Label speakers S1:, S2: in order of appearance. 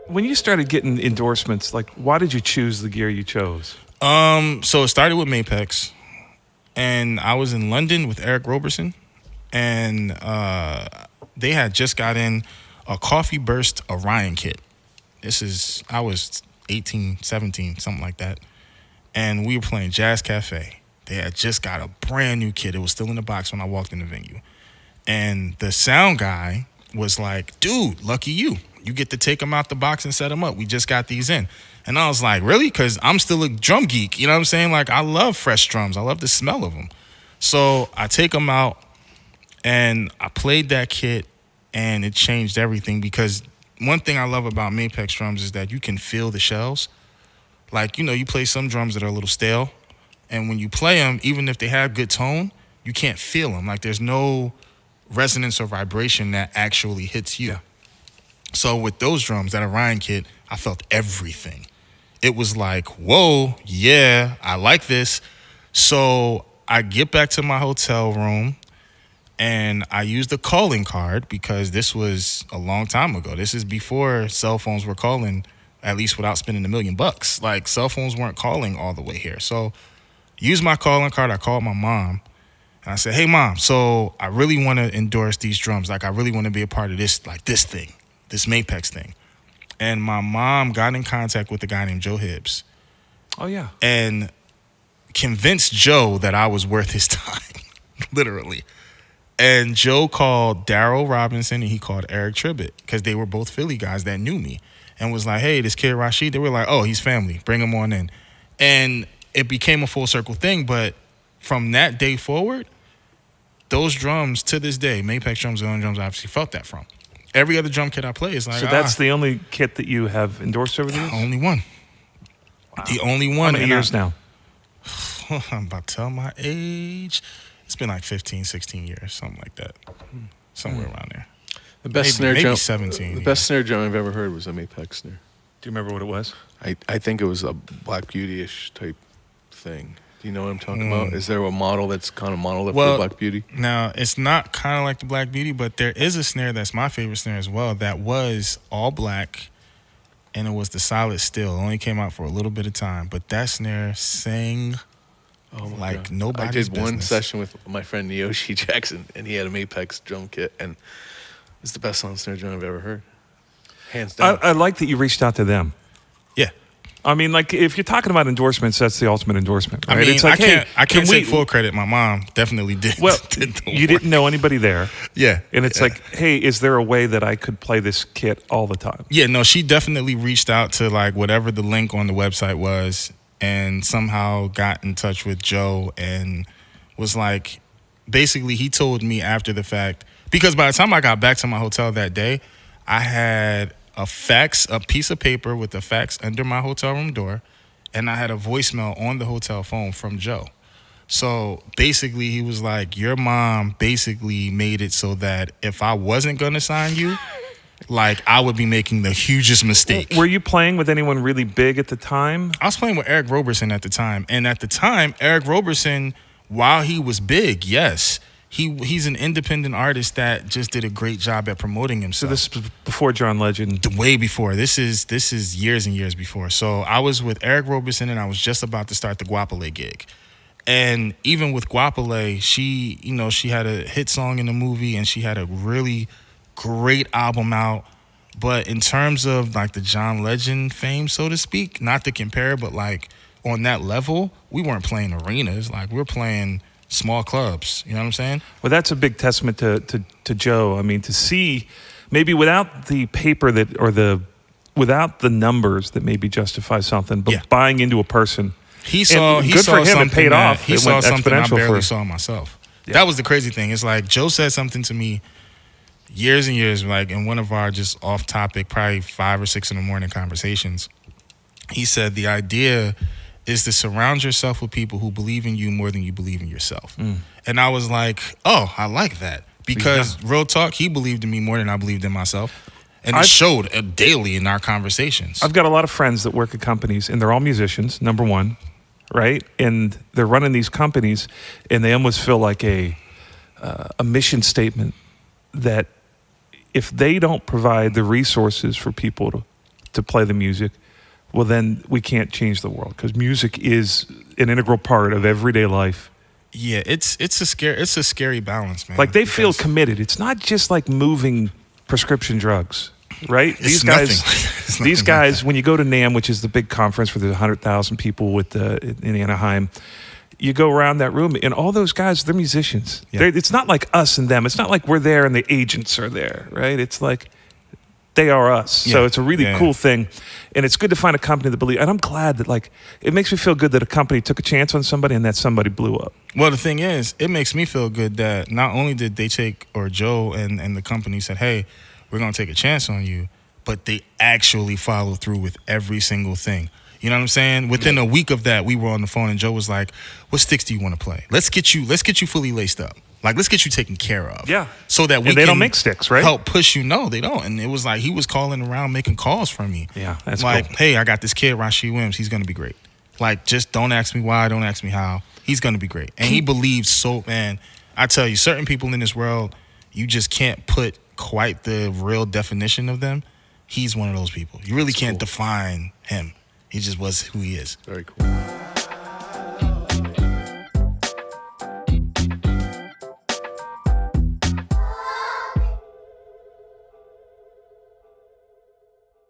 S1: When you started getting endorsements, like, why did you choose the gear you chose?
S2: So it started with Mapex, and I was in London with Eric Roberson, and they had just got in a Coffee Burst Orion kit. I was 18, 17, something like that. And we were playing Jazz Cafe. They had just got a brand new kit. It was still in the box when I walked in the venue. And the sound guy was like, dude, lucky you. You get to take them out the box and set them up. We just got these in. And I was like, really? Because I'm still a drum geek. You know what I'm saying? Like, I love fresh drums. I love the smell of them. So I take them out, and I played that kit, and it changed everything. Because one thing I love about Mapex drums is that you can feel the shells. Like, you play some drums that are a little stale, and when you play them, even if they have good tone, you can't feel them. Like, there's no resonance or vibration that actually hits you. Yeah. So with those drums, that Orion kit, I felt everything. It was like, whoa, yeah, I like this. So I get back to my hotel room, and I used a calling card because this was a long time ago. This is before cell phones were calling, at least without spending $1 million. Like, cell phones weren't calling all the way here. So used my calling card. I called my mom, and I said, hey, Mom, so I really want to endorse these drums. Like, I really want to be a part of this, like, this thing, this Mapex thing. And my mom got in contact with a guy named Joe Hibbs.
S1: Oh, yeah.
S2: And convinced Joe that I was worth his time, literally. And Joe called Daryl Robinson, and he called Eric Tribbett, because they were both Philly guys that knew me, and was like, hey, this kid Rashid. They were like, oh, he's family. Bring him on in. And it became a full circle thing. But from that day forward, those drums, to this day, Mapex drums are the only drums I obviously felt that from. Every other drum kit I play is like,
S1: so that's the only kit that you have endorsed over the years?
S2: Only one. Wow. The only one.
S1: How many years now?
S2: I'm about to tell my age. It's been like 15, 16 years, something like that. Somewhere around there.
S3: The best
S2: maybe
S3: drum,
S2: 17.
S3: The best snare drum I've ever heard was a Mapex snare.
S1: Do you remember what it was?
S3: I think it was a Black Beauty-ish type thing. Do you know what I'm talking about? Is there a model that's kind of modeled after Black Beauty?
S2: Now, it's not kind of like the Black Beauty, but there is a snare that's my favorite snare as well that was all black, and it was the solid steel. It only came out for a little bit of time, but that snare sang like nobody's business.
S3: I did one session with my friend Neoshi Jackson, and he had a Mapex drum kit, and it's the best sound snare drum I've ever heard. Hands down.
S1: I like that you reached out to them.
S2: Yeah.
S1: I mean, like, if you're talking about endorsements, that's the ultimate endorsement, right?
S2: I mean,
S1: it's like,
S2: I can't take full credit. My mom definitely did.
S1: Well, you didn't know anybody there.
S2: Yeah.
S1: And it's like, hey, is there a way that I could play this kit all the time?
S2: Yeah, no, she definitely reached out to, like, whatever the link on the website was, and somehow got in touch with Joe and was like, basically, he told me after the fact, because by the time I got back to my hotel that day, I had a piece of paper with a fax under my hotel room door, and I had a voicemail on the hotel phone from Joe. So basically, he was like, your mom basically made it so that if I wasn't going to sign you, like, I would be making the hugest mistake.
S1: Were you playing with anyone really big at the time?
S2: I was playing with Eric Roberson at the time. And at the time, Eric Roberson, while he was big, yes, he's an independent artist that just did a great job at promoting himself.
S1: So this is before John Legend?
S2: Way before. This is years and years before. So I was with Eric Roberson, and I was just about to start the Guapole gig. And even with Guapole, she had a hit song in the movie, and she had a really great album out. But in terms of, like, the John Legend fame, so to speak, not to compare, but, like, on that level, we weren't playing arenas. Like, we were playing small clubs. You know what I'm saying?
S1: Well, that's a big testament to Joe. I mean, to see, maybe without the paper without the numbers that maybe justify something, but buying into a person.
S2: He saw
S1: for him, it paid off.
S2: He saw something I barely saw
S1: him.
S2: myself.
S1: Yeah.
S2: That was the crazy thing. It's like, Joe said something to me years and years, like, in one of our just off topic, probably 5 or 6 in the morning conversations. He said the idea is to surround yourself with people who believe in you more than you believe in yourself. And I was like, oh, I like that. Because real talk, he believed in me more than I believed in myself. And it showed daily in our conversations.
S1: I've got a lot of friends that work at companies, and they're all musicians, number one, right? And they're running these companies, and they almost feel like a mission statement that if they don't provide the resources for people to play the music, well, then we can't change the world because music is an integral part of everyday life.
S2: Yeah, it's a scary balance, man.
S1: Like they feel committed. It's not just like moving prescription drugs, right? These guys, when you go to NAMM, which is the big conference where there's 100,000 people in Anaheim, you go around that room and all those guys, they're musicians. Yeah. It's not like us and them. It's not like we're there and the agents are there, right? It's like they are us. Yeah. So it's a really cool thing. And it's good to find a company that believes. And I'm glad that, like, it makes me feel good that a company took a chance on somebody and that somebody blew up.
S2: Well, the thing is, it makes me feel good that not only did they take, or Joe and the company said, hey, we're going to take a chance on you, but they actually followed through with every single thing. You know what I'm saying? Within a week of that, we were on the phone and Joe was like, what sticks do you want to play? Let's get you fully laced up. Like, let's get you taken care of.
S1: Yeah.
S2: So that we
S1: and they don't make sticks, right?
S2: Help push you. No, they don't. And it was like he was calling around making calls for me.
S1: Yeah, that's
S2: like,
S1: cool.
S2: Hey, I got this kid, Rashid Williams. He's going to be great. Like, just don't ask me why. Don't ask me how. He's going to be great. And he believes so, man, I tell you, certain people in this world, you just can't put quite the real definition of them. He's one of those people. You really can't define him. He just was who he is.
S3: Very cool.